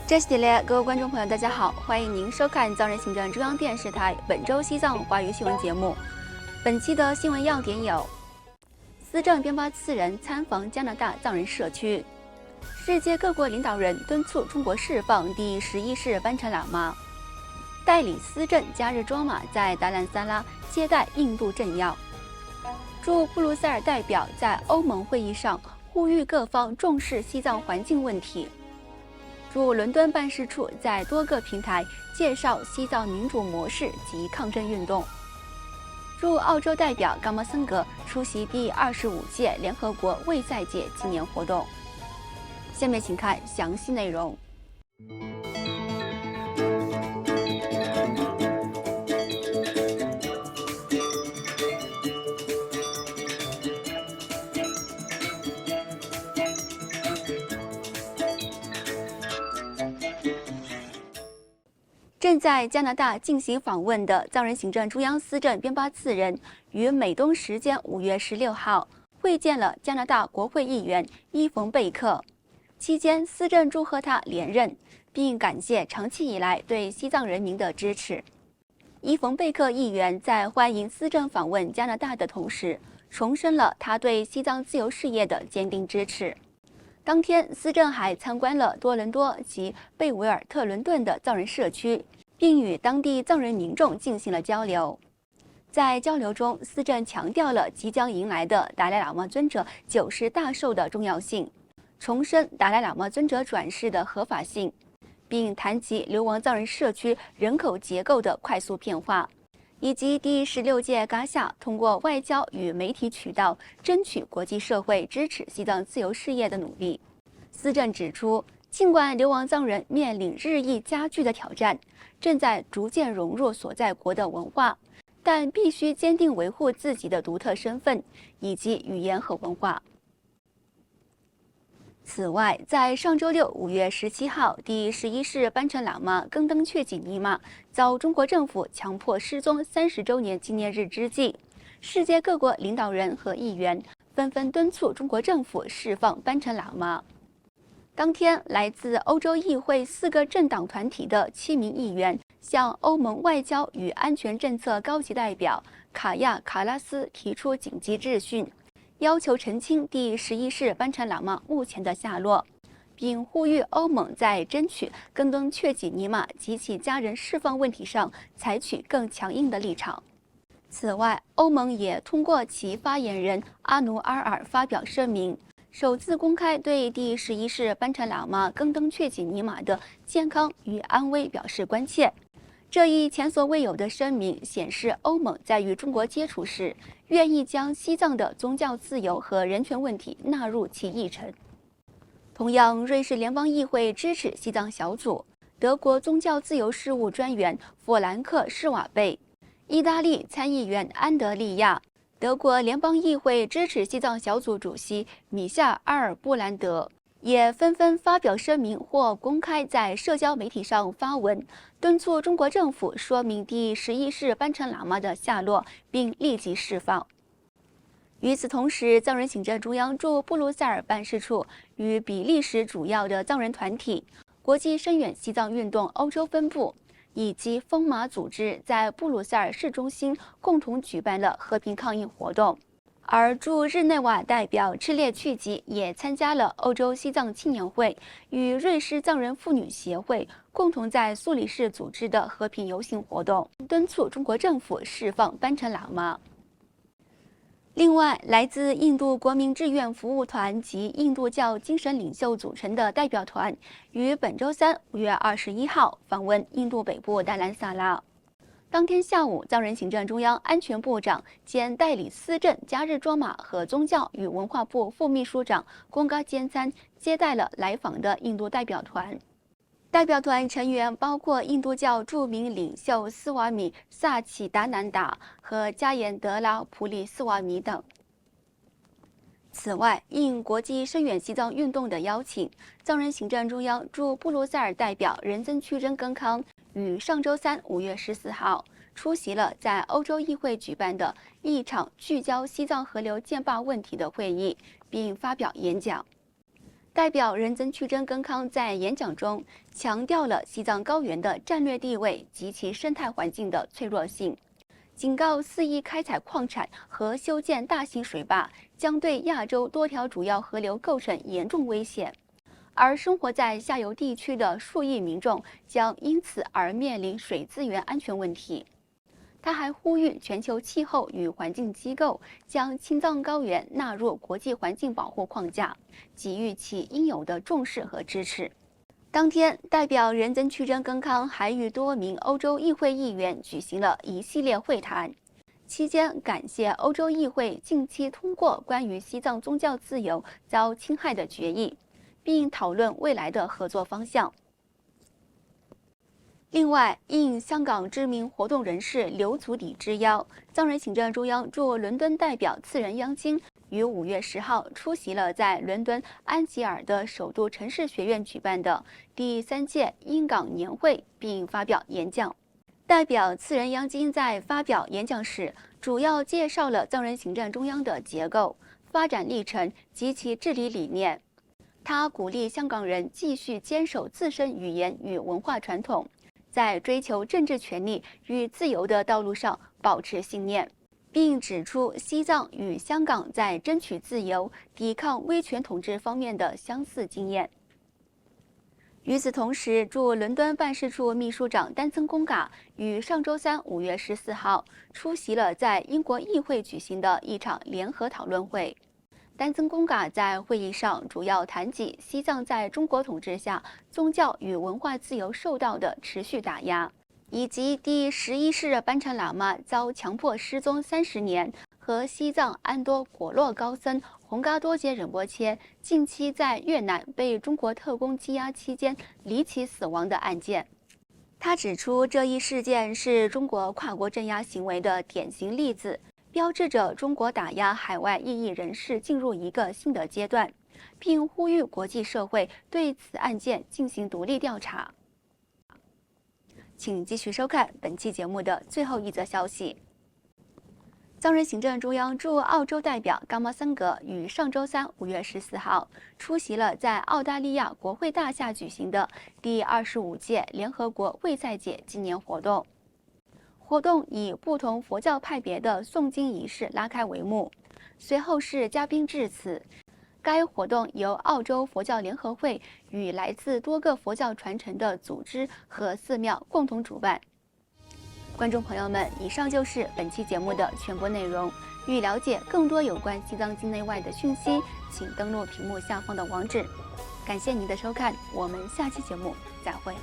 这系列各位观众朋友，大家好，欢迎您收看藏人行政中央电视台本周西藏华语新闻节目。本期的新闻要点有：司政边巴次仁参访加拿大藏人社区；世界各国领导人敦促中国释放第11世班禅喇嘛；代理司政加日卓玛在达兰萨拉接待印度政要；驻布鲁塞尔代表在欧盟会议上呼吁各方重视西藏环境问题。驻伦敦办事处在多个平台介绍西藏民主模式及抗争运动。驻澳洲代表冈马森格出席第25届联合国卫赛节纪念活动。下面请看详细内容。正在加拿大进行访问的藏人行政中央司政边巴次仁于美东时间5月16号会见了加拿大国会议员伊冯贝克，期间司政祝贺他连任，并感谢长期以来对西藏人民的支持。伊冯贝克议员在欢迎司政访问加拿大的同时，重申了他对西藏自由事业的坚定支持。当天，司政还参观了多伦多及贝维尔特伦顿的藏人社区，并与当地藏人民众进行了交流。在交流中，司政强调了即将迎来的达赖喇嘛尊者90大寿的重要性，重申达赖喇嘛尊者转世的合法性，并谈及流亡藏人社区人口结构的快速变化，以及第16届嘎夏通过外交与媒体渠道争取国际社会支持西藏自由事业的努力。司政指出，尽管流亡藏人面临日益加剧的挑战，正在逐渐融入所在国的文化，但必须坚定维护自己的独特身份以及语言和文化。此外，在上周六5月17号第11世班禅喇嘛更登确济尼玛遭中国政府强迫失踪30周年纪念日之际，世界各国领导人和议员纷纷敦促中国政府释放班禅喇嘛。当天，来自欧洲议会4个政党团体的7名议员向欧盟外交与安全政策高级代表卡亚卡拉斯提出紧急质询，要求澄清第11世班禅喇嘛目前的下落，并呼吁欧盟在争取更登确济尼玛及其家人释放问题上采取更强硬的立场。此外，欧盟也通过其发言人阿努阿尔发表声明，首次公开对第11世班禅喇嘛更登确济尼玛的健康与安危表示关切。这一前所未有的声明显示，欧盟在与中国接触时，愿意将西藏的宗教自由和人权问题纳入其议程。同样，瑞士联邦议会支持西藏小组、德国宗教自由事务专员弗兰克·施瓦贝、意大利参议员安德利亚、德国联邦议会支持西藏小组主席米夏·阿尔布兰德也纷纷发表声明或公开在社交媒体上发文，敦促中国政府说明第11世班禅喇嘛的下落，并立即释放。与此同时，藏人行政中央驻布鲁塞尔办事处与比利时主要的藏人团体国际声援西藏运动欧洲分部以及风马组织在布鲁塞尔市中心共同举办了和平抗议活动。而驻日内瓦代表赤列去吉也参加了欧洲西藏青年会与瑞士藏人妇女协会共同在苏黎世组织的和平游行活动，敦促中国政府释放班禅喇嘛。另外，来自印度国民志愿服务团及印度教精神领袖组成的代表团于本周三5月21号访问印度北部达兰萨拉。当天下午，藏人行政中央安全部长兼代理司政加日卓玛和宗教与文化部副秘书长贡嘎坚参接待了来访的印度代表团。代表团成员包括印度教著名领袖斯瓦米萨奇达南达和加延德拉普里斯瓦米等。此外，应国际声援西藏运动的邀请，藏人行政中央驻布鲁塞尔代表仁增屈真根康于上周三5月14号出席了在欧洲议会举办的一场聚焦西藏河流建坝问题的会议，并发表演讲。代表人曾曲珍根康在演讲中强调了西藏高原的战略地位及其生态环境的脆弱性，警告肆意开采矿产和修建大型水坝将对亚洲多条主要河流构成严重威胁，而生活在下游地区的数亿民众将因此而面临水资源安全问题。他还呼吁全球气候与环境机构将青藏高原纳入国际环境保护框架，给予其应有的重视和支持。当天，代表人曾曲珍根康还与多名欧洲议会议员举行了一系列会谈，期间感谢欧洲议会近期通过关于西藏宗教自由遭侵害的决议，并讨论未来的合作方向。另外，应香港知名活动人士刘祖礼之邀，藏人行政中央驻伦敦代表次仁央金于5月10号出席了在伦敦安吉尔的首都城市学院举办的第3届英港年会，并发表演讲。代表次仁央金在发表演讲时，主要介绍了藏人行政中央的结构、发展历程及其治理理念。他鼓励香港人继续坚守自身语言与文化传统，在追求政治权利与自由的道路上保持信念，并指出西藏与香港在争取自由、抵抗威权统治方面的相似经验。与此同时，驻伦敦办事处秘书长丹增公嘎于上周三5月14号出席了在英国议会举行的一场联合讨论会。丹增公嘎在会议上主要谈及西藏在中国统治下宗教与文化自由受到的持续打压，以及第11世班禅喇嘛遭强迫失踪30年和西藏安多果洛高僧洪嘎多杰仁波切近期在越南被中国特工羁押期间离奇死亡的案件。他指出，这一事件是中国跨国镇压行为的典型例子，标志着中国打压海外异议人士进入一个新的阶段，并呼吁国际社会对此案件进行独立调查。请继续收看本期节目的最后一则消息。藏人行政中央驻澳洲代表冈莫森格于上周三5月14号出席了在澳大利亚国会大厦举行的第25届联合国卫塞节纪念活动。活动以不同佛教派别的诵经仪式拉开帷幕，随后是嘉宾致辞。该活动由澳洲佛教联合会与来自多个佛教传承的组织和寺庙共同主办。观众朋友们，以上就是本期节目的全部内容。欲了解更多有关西藏境内外的讯息，请登录屏幕下方的网址。感谢您的收看，我们下期节目再会。